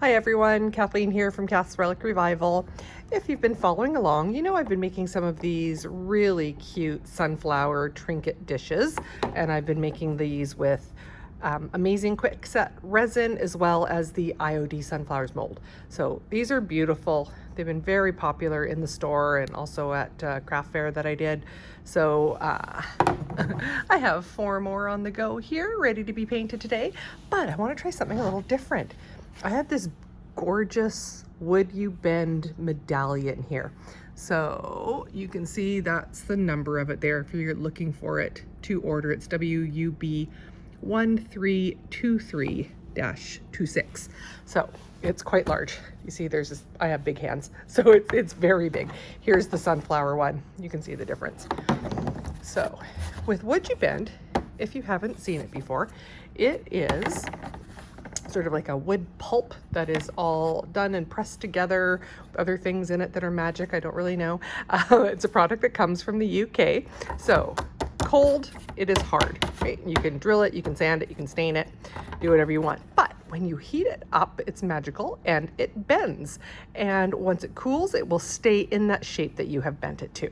Hi everyone, Kathleen here from Kath's Relic Revival. If you've been following along, you know I've been making some of these really cute sunflower trinket dishes, and I've been making these with amazing quick set resin as well as the IOD sunflowers mold. So these are beautiful. They've been very popular in the store and also at craft fair that I did. So I have 4 more on the go here ready to be painted today, but I want to try something a little different. I have this gorgeous Would You Bend medallion here. So you can see that's the number of it there if you're looking for it to order. It's WUB 1323-26. So it's quite large. You see there's this, I have big hands, so it's very big. Here's the sunflower one. You can see the difference. So with Would You Bend, if you haven't seen it before, it is sort of like a wood pulp that is all done and pressed together with other things in it that are magic. I don't really know. It's a product that comes from the UK. So cold, it is hard, right? You can drill it, you can sand it, you can stain it, do whatever you want. But when you heat it up, it's magical and it bends. And once it cools, it will stay in that shape that you have bent it to.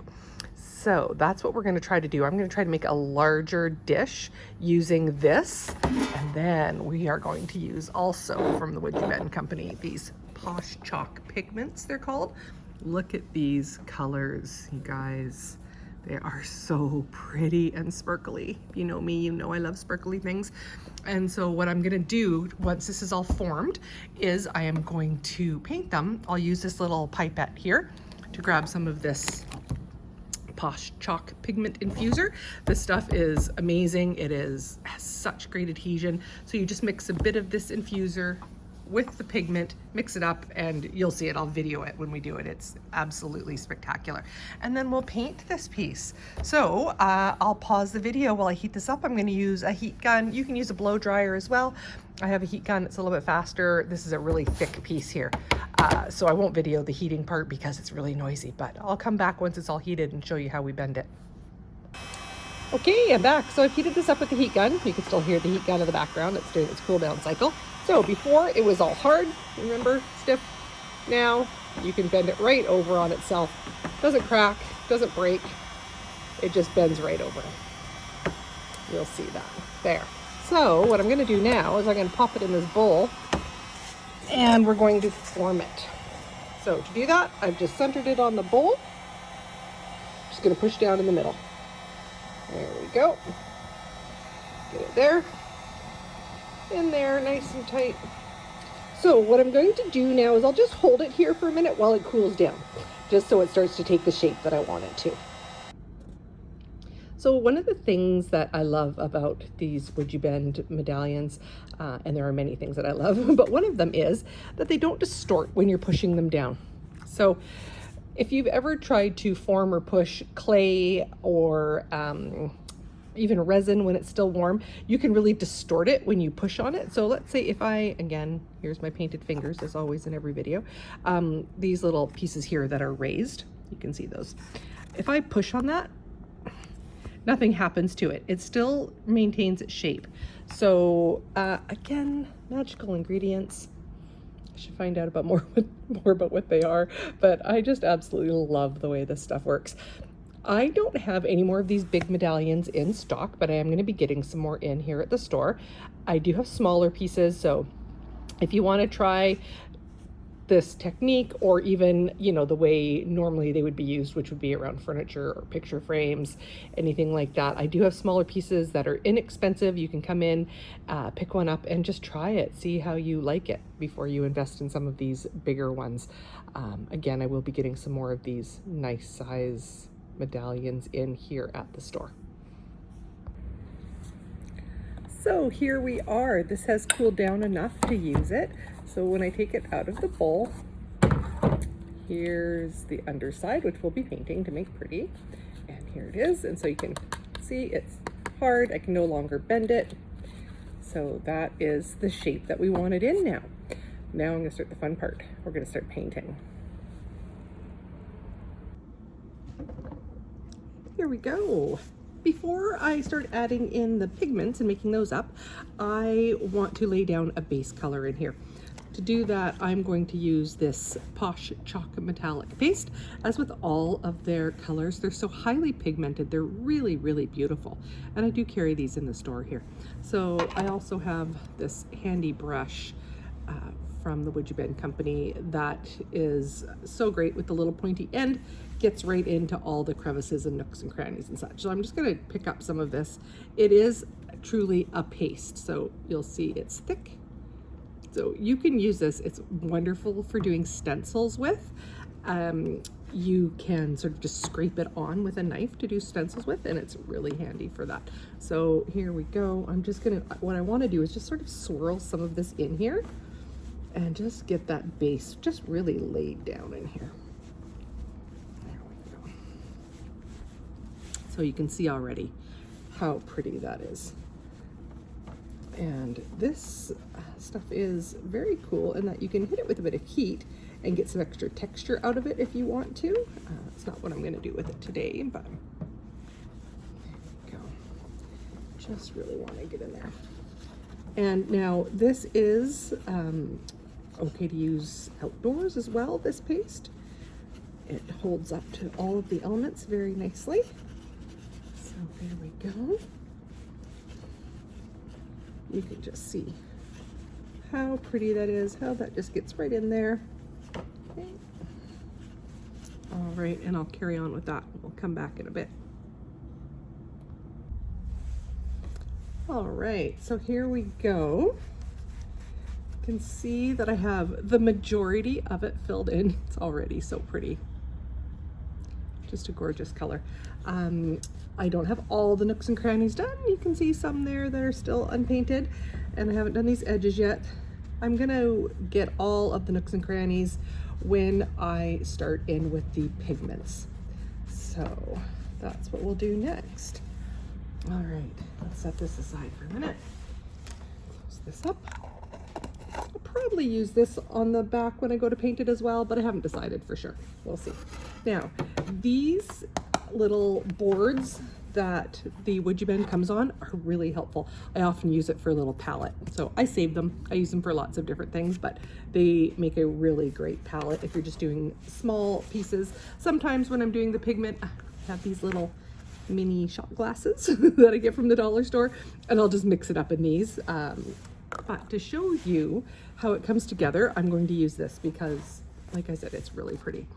So that's what we're going to try to do. I'm going to try to make a larger dish using this. And then we are going to use also from the Would You Bend company, these Posh Chalk pigments, they're called. Look at these colors, you guys. They are so pretty and sparkly. You know me, you know I love sparkly things. And so what I'm gonna do once this is all formed is I am going to paint them. I'll use this little pipette here to grab some of this Posh Chalk pigment infuser. This stuff is amazing. It has such great adhesion. So you just mix a bit of this infuser with the pigment, mix it up, and you'll see it. I'll video it when we do it. It's absolutely spectacular. And then we'll paint this piece. So I'll pause the video while I heat this up. I'm going to use a heat gun. You can use a blow dryer as well. I have a heat gun. It's a little bit faster. This is a really thick piece here. So I won't video the heating part because it's really noisy, but I'll come back once it's all heated and show you how we bend it. Okay, I'm back. So I've heated this up with the heat gun. You can still hear the heat gun in the background. It's doing its cool down cycle. So before it was all hard, remember, stiff. Now you can bend it right over on itself. Doesn't crack, doesn't break. It just bends right over. You'll see that there. So what I'm going to do now is I'm going to pop it in this bowl and we're going to form it. So to do that, I've just centered it on the bowl. Just going to push down in the middle. There we go. Get it there. In there, nice and tight. So what I'm going to do now is I'll just hold it here for a minute while it cools down, just so it starts to take the shape that I want it to. So one of the things that I love about these Would You Bend medallions, and there are many things that I love, but one of them is that they don't distort when you're pushing them down. So if you've ever tried to form or push clay or even resin when it's still warm, you can really distort it when you push on it. So let's say if I, again, here's my painted fingers as always in every video, these little pieces here that are raised, you can see those. If I push on that, nothing happens to it. It still maintains its shape. So again, magical ingredients. I should find out about more about what they are, but I just absolutely love the way this stuff works. I don't have any more of these big medallions in stock, but I am going to be getting some more in here at the store. I do have smaller pieces, so if you want to try this technique, or even, you know, the way normally they would be used, which would be around furniture or picture frames, anything like that, I do have smaller pieces that are inexpensive. You can come in, pick one up and just try it, see how you like it before you invest in some of these bigger ones. Again, I will be getting some more of these nice size medallions in here at the store. So here we are. This has cooled down enough to use it. So when I take it out of the bowl, here's the underside, which we'll be painting to make pretty. And here it is. And so you can see it's hard. I can no longer bend it. So that is the shape that we want it in now. Now I'm going to start the fun part. We're going to start painting. Here we go. Before I start adding in the pigments and making those up, I want to lay down a base color in here. To do that, I'm going to use this Posh Chalk Metallic paste. As with all of their colors, they're so highly pigmented. They're really, really beautiful. And I do carry these in the store here. So I also have this handy brush from the Wood U Bend company that is so great with the little pointy end, gets right into all the crevices and nooks and crannies and such. So I'm just gonna pick up some of this. It is truly a paste, so you'll see it's thick. So you can use this. It's wonderful for doing stencils with. You can sort of just scrape it on with a knife to do stencils with, and it's really handy for that. So here we go. I'm just gonna, what I wanna do is just sort of swirl some of this in here and just get that base just really laid down in here. There we go. So you can see already how pretty that is. And this stuff is very cool in that you can hit it with a bit of heat and get some extra texture out of it if you want to. It's not what I'm gonna do with it today, but there we go. Just really wanna get in there. And now this is okay to use outdoors as well, this paste. It holds up to all of the elements very nicely. So there we go. You can just see how pretty that is, how that just gets right in there. Okay. All right, and I'll carry on with that. We'll come back in a bit. All right, so here we go. You can see that I have the majority of it filled in. It's already so pretty. Just a gorgeous color. I don't have all the nooks and crannies done. You can see some there that are still unpainted, and I haven't done these edges yet. I'm gonna get all of the nooks and crannies when I start in with the pigments. So that's what we'll do next. All right, let's set this aside for a minute. Close this up. I'll probably use this on the back when I go to paint it as well, but I haven't decided for sure. We'll see. Now, these little boards that the Wood U Bend comes on are really helpful. I often use it for a little palette. So I save them. I use them for lots of different things, but they make a really great palette if you're just doing small pieces. Sometimes when I'm doing the pigment, I have these little mini shot glasses that I get from the dollar store, and I'll just mix it up in these. But to show you how it comes together, I'm going to use this because, like I said, it's really pretty.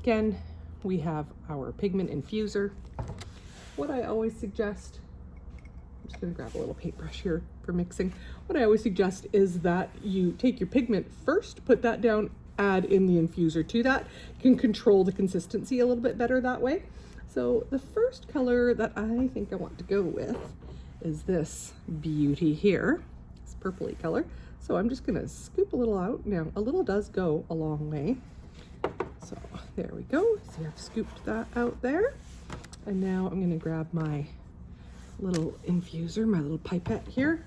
Again, we have our pigment infuser. What I always suggest, I'm just gonna grab a little paintbrush here for mixing. What I always suggest is that you take your pigment first, put that down, add in the infuser to that. You can control the consistency a little bit better that way. So the first color that I think I want to go with is this beauty here, this purpley color. So I'm just gonna scoop a little out. Now, a little does go a long way. So there we go. See, I've scooped that out there. And now I'm gonna grab my little infuser, my little pipette here.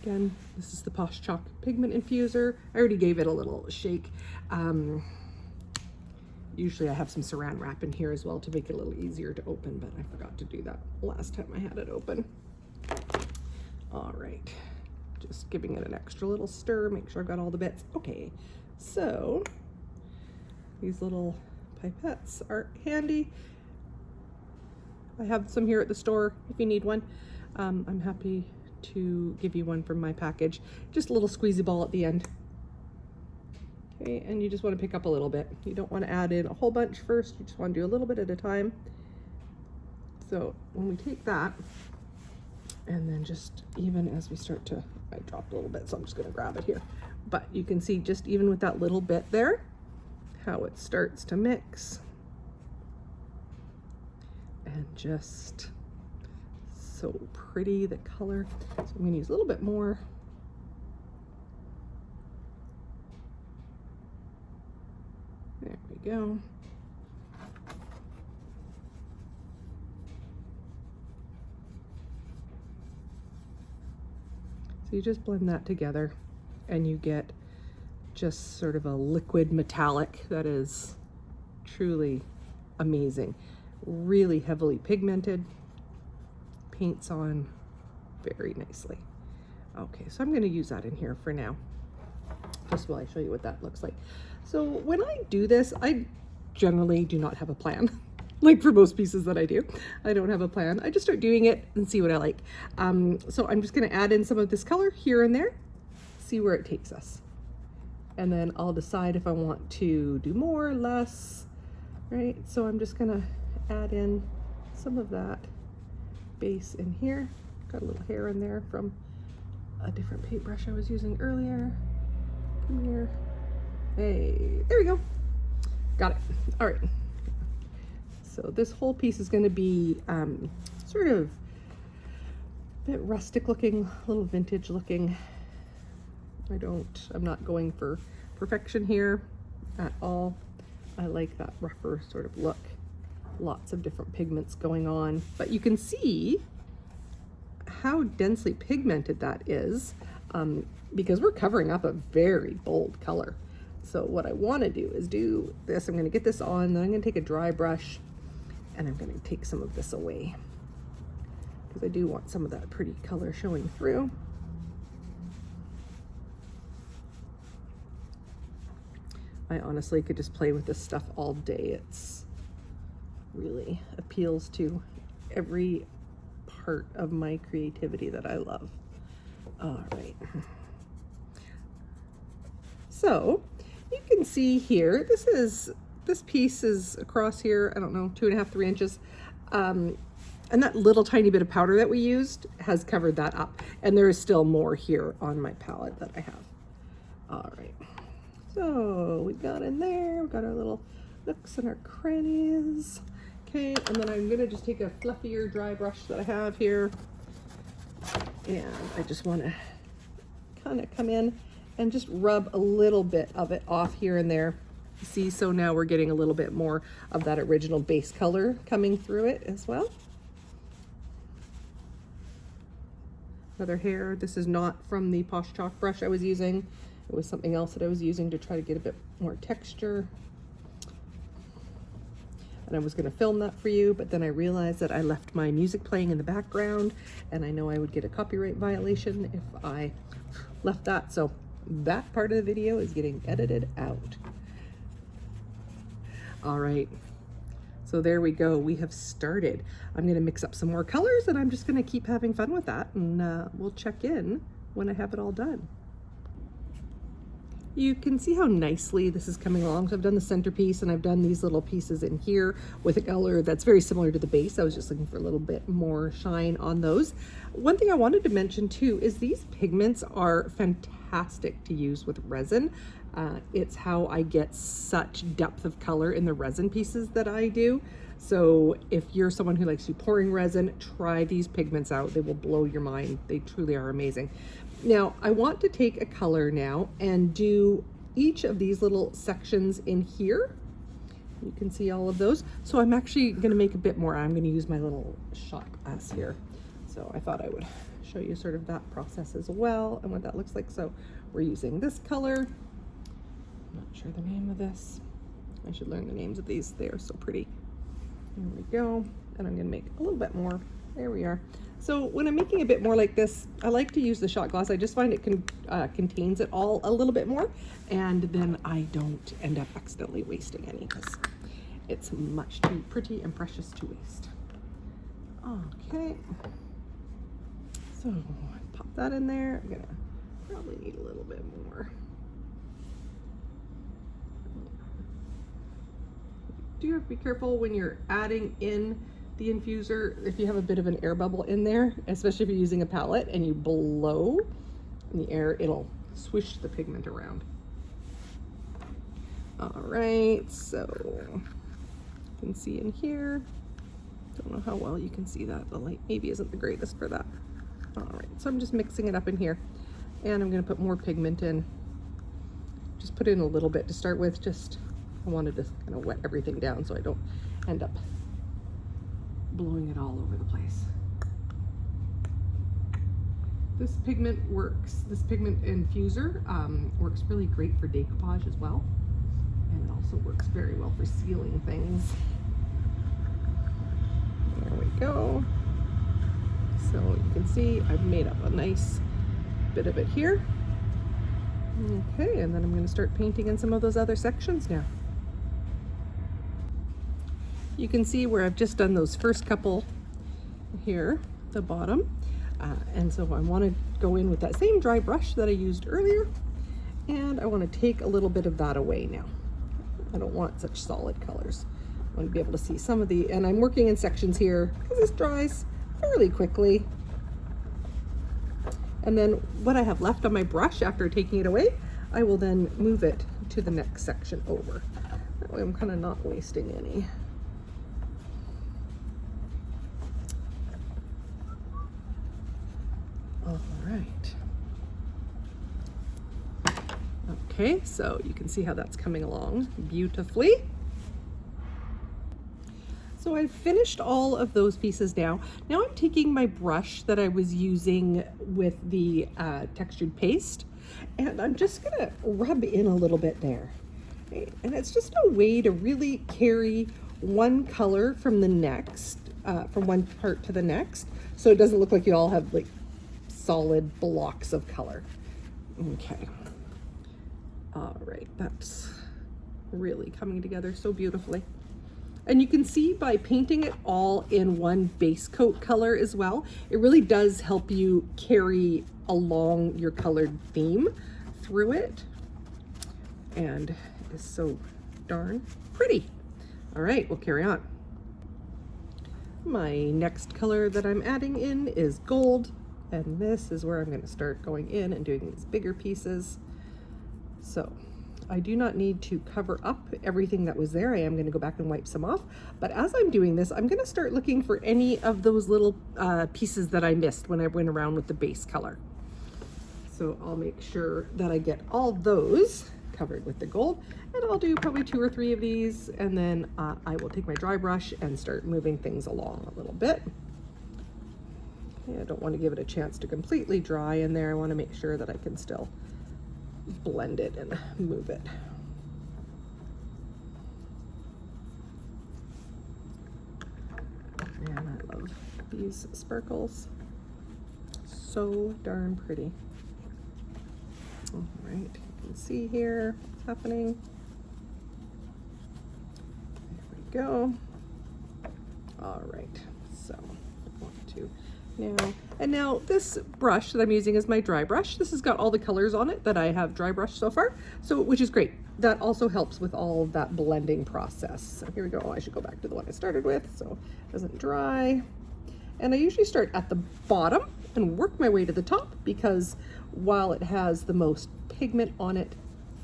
Again, this is the Posh Chalk Pigment Infuser. I already gave it a little shake. Usually I have some saran wrap in here as well to make it a little easier to open, but I forgot to do that last time I had it open. All right, just giving it an extra little stir, make sure I've got all the bits. Okay, so these little pipettes are handy. I have some here at the store if you need one. I'm happy to give you one from my package. Just a little squeezy ball at the end. Okay, and you just want to pick up a little bit. You don't want to add in a whole bunch first. You just want to do a little bit at a time. So when we take that, and then just even as we start to, I dropped a little bit, so I'm just going to grab it here. But you can see just even with that little bit there, how it starts to mix. And just so pretty, the color. So I'm going to use a little bit more. There we go. So you just blend that together and you get just sort of a liquid metallic that is truly amazing. Really heavily pigmented, paints on very nicely. Okay, so I'm going to use that in here for now. just while I show you what that looks like. So when I do this, I generally do not have a plan. Like for most pieces that I do, I don't have a plan. I just start doing it and see what I like. So I'm just gonna add in some of this color here and there, see where it takes us. And then I'll decide if I want to do more, less, right? So I'm just gonna add in some of that base in here. Got a little hair in there from a different paintbrush I was using earlier. Come here. Hey, there we go. Got it. All right. So this whole piece is going to be sort of a bit rustic looking, a little vintage looking. I'm not going for perfection here at all. I like that rougher sort of look. Lots of different pigments going on, but you can see how densely pigmented that is because we're covering up a very bold color. So what I want to do is do this. I'm going to get this on, then I'm going to take a dry brush and I'm going to take some of this away because I do want some of that pretty color showing through. I honestly could just play with this stuff all day. It's really appeals to every part of my creativity that I love. All right. So you can see here, this piece is across here, I don't know, 2.5, 3 inches. And that little tiny bit of powder that we used has covered that up. And there is still more here on my palette that I have. All right. So we got in there, we got our little nooks and our crannies. Okay, and then I'm gonna just take a fluffier dry brush that I have here. And I just wanna kind of come in and just rub a little bit of it off here and there. See, so now we're getting a little bit more of that original base color coming through it as well. Another hair. This is not from the Posh Chalk brush I was using. It was something else that I was using to try to get a bit more texture. And I was going to film that for you, but then I realized that I left my music playing in the background, and I know I would get a copyright violation if I left that. So that part of the video is getting edited out. All right, so there we go. We have started. I'm going to mix up some more colors, and I'm just going to keep having fun with that, and we'll check in when I have it all done. You can see how nicely this is coming along. So I've done the centerpiece and I've done these little pieces in here with a color that's very similar to the base. I was just looking for a little bit more shine on those. One thing I wanted to mention too is these pigments are fantastic to use with resin. It's how I get such depth of color in the resin pieces that I do. So if you're someone who likes to pouring resin, try these pigments out. They will blow your mind. They truly are amazing. Now, I want to take a color now and do each of these little sections in here. You can see all of those. So I'm actually going to make a bit more. I'm going to use my little shot glass here. So I thought I would show you sort of that process as well and what that looks like. So we're using this color. I'm not sure the name of this. I should learn the names of these. They are so pretty. There we go. And I'm going to make a little bit more. There we are. So when I'm making a bit more like this, I like to use the shot glass. I just find it contains it all a little bit more, and then I don't end up accidentally wasting any because it's much too pretty and precious to waste. Okay, so pop that in there. I'm gonna probably need a little bit more. Do have to be careful when you're adding in the infuser if you have a bit of an air bubble in there, especially if you're using a palette and you blow in the air, it'll swish the pigment around. All right, so you can see in here, don't know how well you can see that. The light maybe isn't the greatest for that. All right, so I'm just mixing it up in here, and I'm gonna put more pigment in. Just put in a little bit to start with. Just I wanted to kind of wet everything down so I don't end up blowing it all over the place. This pigment works, this pigment infuser works really great for decoupage as well, and it also works very well for sealing things. There we go. So you can see I've made up a nice bit of it here. Okay, and then I'm going to start painting in some of those other sections now. You can see where I've just done those first couple here, the bottom. And so I want to go in with that same dry brush that I used earlier, and I want to take a little bit of that away now. I don't want such solid colors. I want to be able to see some of the, and I'm working in sections here because this dries fairly quickly. And then what I have left on my brush after taking it away, I will then move it to the next section over. That way I'm kind of not wasting any. All right. Okay, so you can see how that's coming along beautifully. So I've finished all of those pieces now. Now I'm taking my brush that I was using with the textured paste, and I'm just gonna rub in a little bit there. Okay? And it's just a way to really carry one color from the next, from one part to the next, so it doesn't look like you all have like solid blocks of color. Okay. All right, that's really coming together so beautifully. And you can see by painting it all in one base coat color as well, it really does help you carry along your colored theme through it. And it is so darn pretty. All right, we'll carry on. My next color that I'm adding in is gold. And this is where I'm going to start going in and doing these bigger pieces. So I do not need to cover up everything that was there. I am going to go back and wipe some off. But as I'm doing this, I'm going to start looking for any of those little pieces that I missed when I went around with the base color. So I'll make sure that I get all those covered with the gold. And I'll do probably 2 or 3 of these. And then I will take my dry brush and start moving things along a little bit. I don't want to give it a chance to completely dry in there. I want to make sure that I can still blend it and move it. And I love these sparkles. So darn pretty. All right, you can see here what's happening. There we go. All right, so I want to now this brush that I'm using is my dry brush. This has got all the colors on it that I have dry brushed so far, so which is great. That also helps with all of that blending process. So here we go. I should go back to the one I started with so it doesn't dry. And I usually start at the bottom and work my way to the top, because while it has the most pigment on it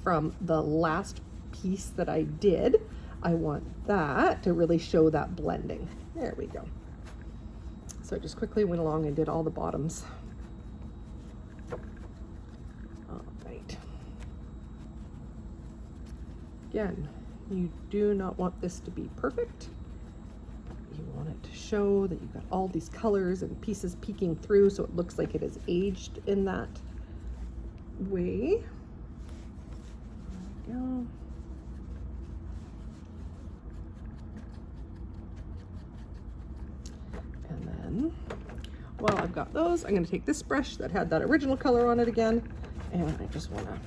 from the last piece that I did, I want that to really show that blending. There we go. So I just quickly went along and did all the bottoms. All right. Again, you do not want this to be perfect. You want it to show that you've got all these colors and pieces peeking through, so it looks like it is aged in that way. There we go. And then, while I've got those, I'm going to take this brush that had that original color on it again, and I just want to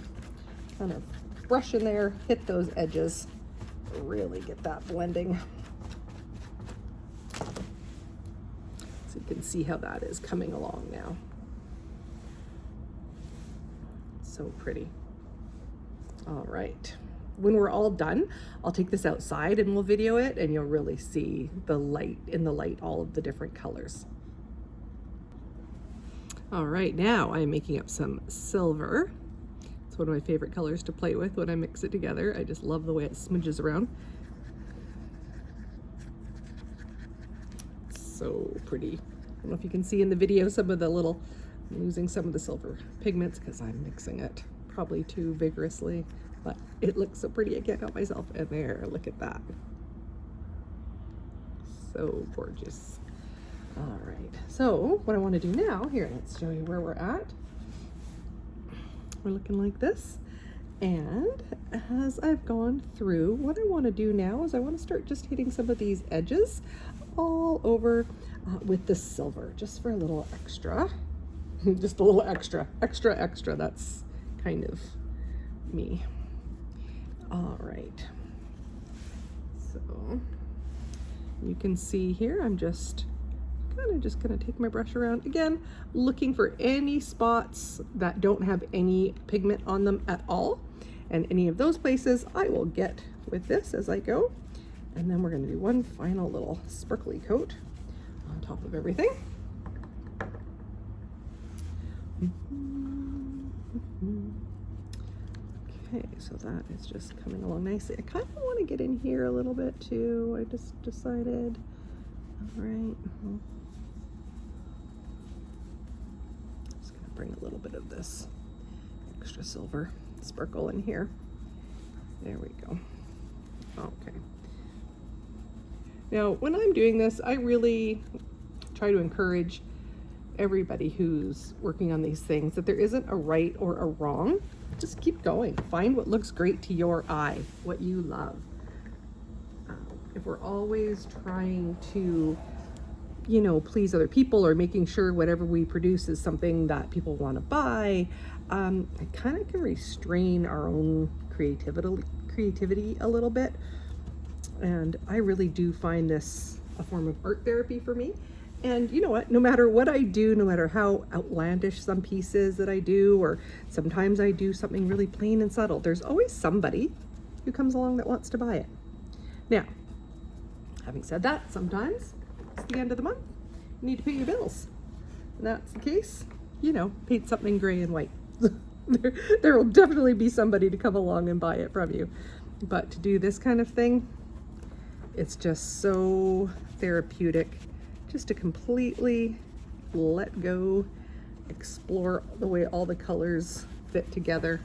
kind of brush in there, hit those edges, really get that blending. So you can see how that is coming along now. So pretty. All right. When we're all done, I'll take this outside and we'll video it, and you'll really see the light, all of the different colors. All right, now I'm making up some silver. It's one of my favorite colors to play with when I mix it together. I just love the way it smudges around. So pretty. I don't know if you can see in the video some of the little, I'm losing some of the silver pigments because I'm mixing it probably too vigorously, but it looks so pretty I can't help myself. And there, look at that. So gorgeous. All right, so what I want to do now, here, let's show you where we're at. We're looking like this. And as I've gone through, what I want to do now is I want to start just hitting some of these edges all over with the silver, just for a little extra. Just a little extra. That's kind of me. All right. So you can see here, I'm just gonna take my brush around again, looking for any spots that don't have any pigment on them at all. And any of those places I will get with this as I go. And then we're gonna do one final little sparkly coat on top of everything. Okay, so that is just coming along nicely. I kind of want to get in here a little bit too. I just decided. All right. Just gonna bring a little bit of this extra silver sparkle in here. There we go. Okay. Now, when I'm doing this, I really try to encourage everybody who's working on these things that there isn't a right or a wrong. Just keep going. Find what looks great to your eye, what you love. If we're always trying to, you know, please other people or making sure whatever we produce is something that people want to buy, it kind of can restrain our own creativity a little bit. And I really do find this a form of art therapy for me. And you know what, no matter what I do, no matter how outlandish some piece is that I do, or sometimes I do something really plain and subtle, there's always somebody who comes along that wants to buy it. Now, having said that, sometimes it's the end of the month, you need to pay your bills. And that's the case, you know, paint something gray and white. there will definitely be somebody to come along and buy it from you. But to do this kind of thing, it's just so therapeutic, just to completely let go, explore the way all the colors fit together.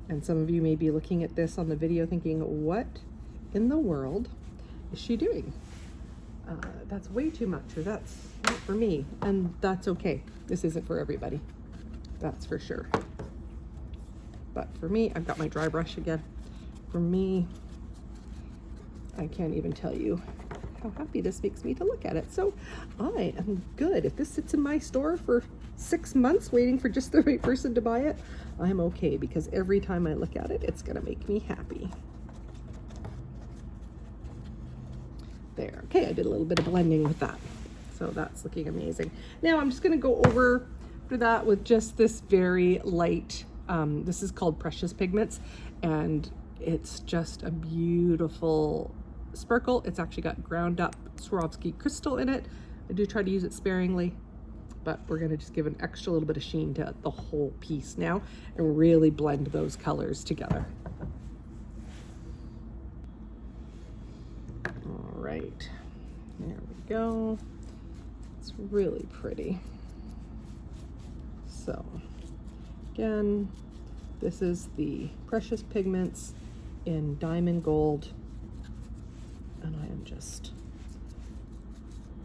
And some of you may be looking at this on the video thinking, what in the world is she doing? That's way too much, or that's not for me. And that's okay. This isn't for everybody. That's for sure. But for me, I've got my dry brush again. For me, I can't even tell you how happy this makes me to look at it. So I am good. If this sits in my store for 6 months waiting for just the right person to buy it, I'm okay, because every time I look at it, it's gonna make me happy. There, okay, I did a little bit of blending with that. So that's looking amazing. Now I'm just gonna go over for that with just this very light, this is called Precious Pigments, and it's just a beautiful sparkle. It's actually got ground up Swarovski crystal in it. I do try to use it sparingly, but we're gonna just give an extra little bit of sheen to the whole piece now and really blend those colors together. All right, there we go. It's really pretty. So again, this is the Precious Pigments in Diamond Gold. And I am just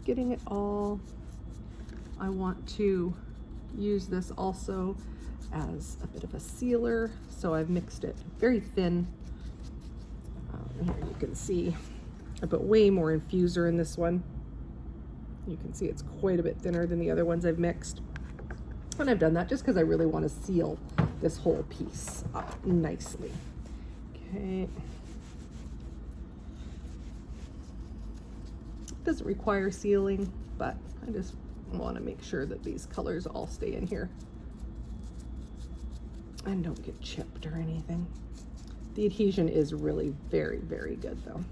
getting it all. I want to use this also as a bit of a sealer. So I've mixed it very thin. Here you can see I put way more infuser in this one. You can see it's quite a bit thinner than the other ones I've mixed. And I've done that just because I really want to seal this whole piece up nicely. Okay. Doesn't require sealing, but I just want to make sure that these colors all stay in here and don't get chipped or anything. The adhesion is really very, very good though.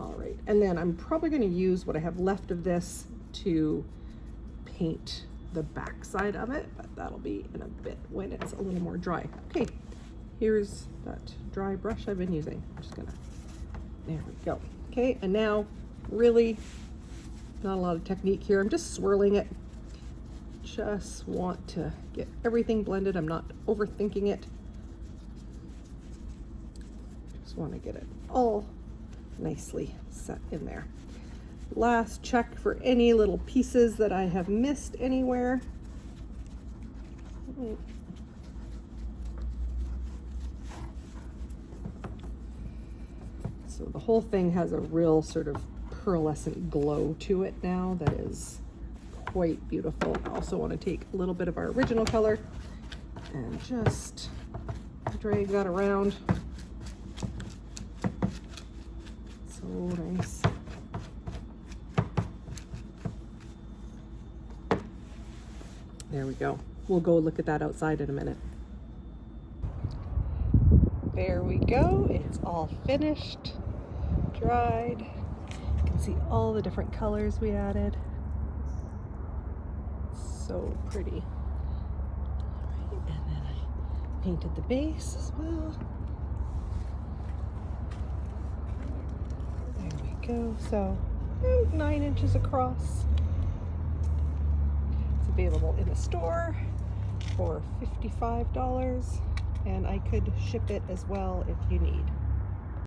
All right, and then I'm probably going to use what I have left of this to paint the back side of it, but that'll be in a bit when it's a little more dry. Okay, here's that dry brush I've been using. I'm just gonna, there we go. Okay, and now really not a lot of technique here. I'm just swirling it. Just want to get everything blended. I'm not overthinking it. Just want to get it all nicely set in there. Last check for any little pieces that I have missed anywhere. So the whole thing has a real sort of pearlescent glow to it now that is quite beautiful. I also want to take a little bit of our original color and just drag that around. So nice. There we go. We'll go look at that outside in a minute. There we go. It's all finished, dried. You can see all the different colors we added. So pretty. All right, and then I painted the base as well. There we go. So 9 inches across. It's available in the store for $55, and I could ship it as well if you need.